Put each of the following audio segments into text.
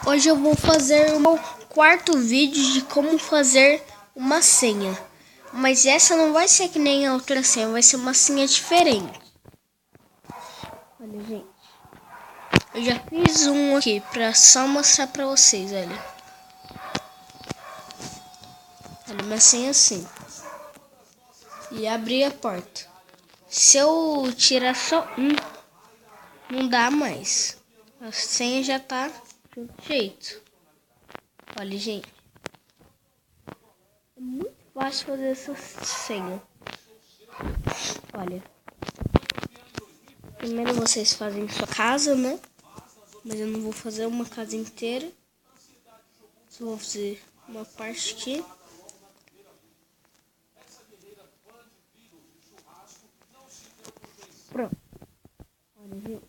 Hoje eu vou fazer o meu quarto vídeo de como fazer uma senha. Mas essa não vai ser que nem a outra senha, vai ser uma senha diferente. Olha, gente. Eu já fiz um aqui pra só mostrar pra vocês, olha. Olha, minha senha assim. E abrir a porta. Se eu tirar só um, não dá mais. A senha já tá do jeito. Olha, gente. É muito fácil fazer essa senha. Olha. Primeiro vocês fazem sua casa, né? Mas eu não vou fazer uma casa inteira. Só vou fazer uma parte aqui. Pronto. Olha, gente.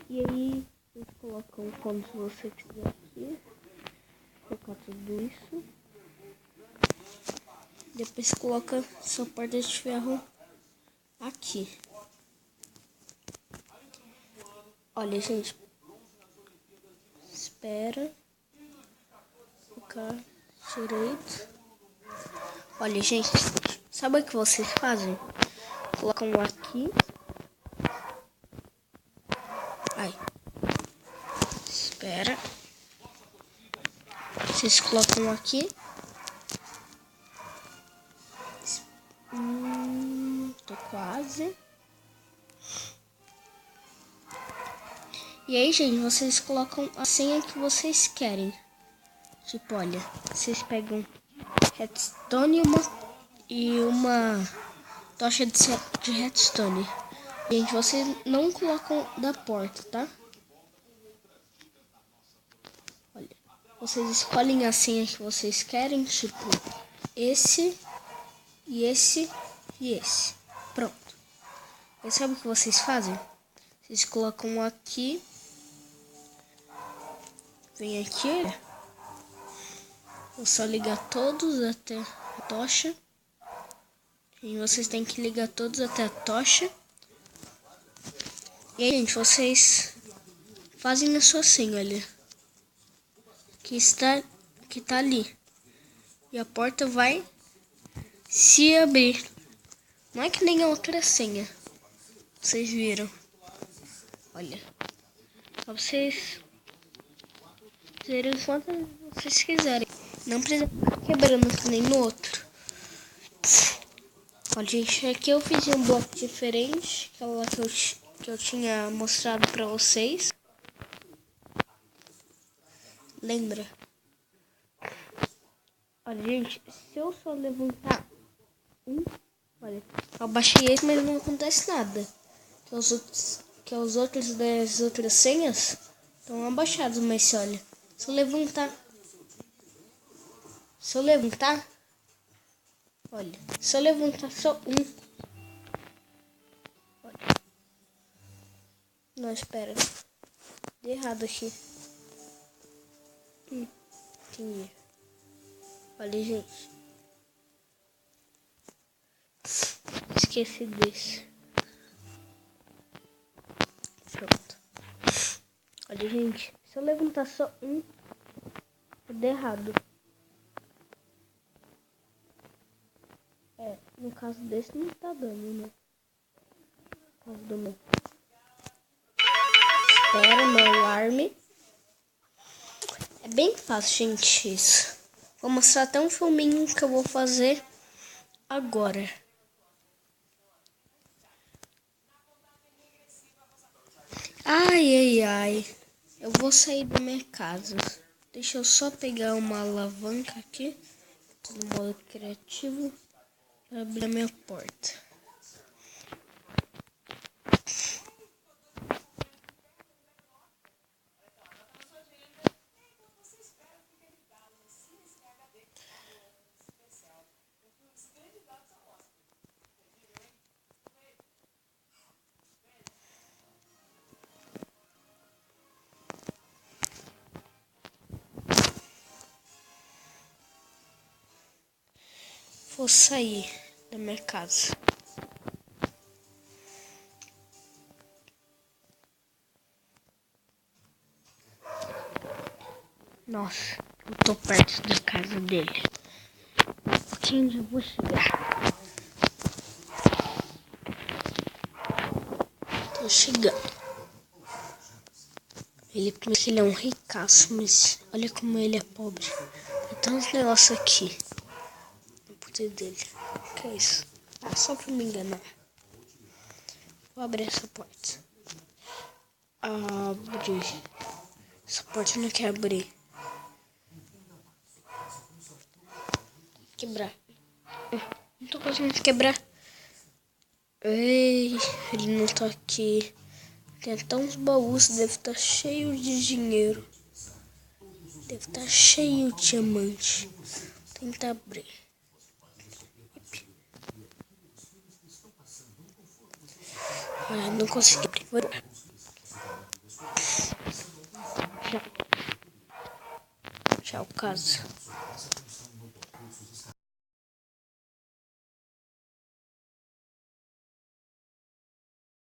E aí, vocês colocam quando você quiser aqui. Colocar tudo isso. Depois coloca sua porta de ferro aqui. Olha, gente. Espera. Colocar direito. Olha, gente. Sabe o que vocês fazem? Colocam aqui. Ai. Espera. Vocês colocam aqui. Tô quase. E aí, gente, vocês colocam a senha que vocês querem. Tipo, olha, vocês pegam redstone e uma tocha de redstone. Gente, vocês não colocam da porta, tá? Olha, vocês escolhem a senha que vocês querem, tipo, esse e esse e esse. Pronto. E sabe o que vocês fazem? Vocês colocam aqui. Vem aqui, olha. Vou só ligar todos até a tocha. E vocês têm que ligar todos até a tocha. E aí, gente, vocês fazem a sua senha, olha. Que tá ali. E a porta vai se abrir. Não é que nem a outra senha. Vocês viram. Olha. Pra vocês verem quantas vocês quiserem. Não precisa ficar quebrando que nem no outro. Olha, gente, aqui eu fiz um bloco diferente. Aquela que eu tinha mostrado pra vocês. Lembra? Olha, gente, se eu só levantar um... Olha, eu baixei esse, mas não acontece nada. Que os outros das outras senhas estão abaixados, mas se olha, se eu levantar, olha, se eu levantar só um, olha, não, espera, deu errado aqui, entendi, olha, gente, esqueci desse, pronto, olha, gente, se eu levantar só um, deu errado. No caso desse não tá dando, né? No caso do meu. Espera, meu alarme. É bem fácil, gente, isso. Vou mostrar até um filminho que eu vou fazer agora. Ai. Eu vou sair da minha casa. Deixa eu só pegar uma alavanca aqui. Tô no modo criativo. Pra abrir a minha porta. Vou sair da minha casa. Nossa, eu tô perto da casa dele. Um pouquinho já vou chegar. Tô chegando. Ele pensa que ele é um ricaço, mas olha como ele é pobre. Tem tantos negócios aqui no poder dele. Que é isso? Ah, só pra me enganar. Vou abrir essa porta. Abre. Essa porta não quer abrir. Quebrar. Não tô conseguindo quebrar. Ei, ele não tá aqui. Tem até uns baús, deve estar cheio de dinheiro. Deve estar cheio de diamante. Vou tentar abrir. Ah, não consegui abrir. Tchau, casa.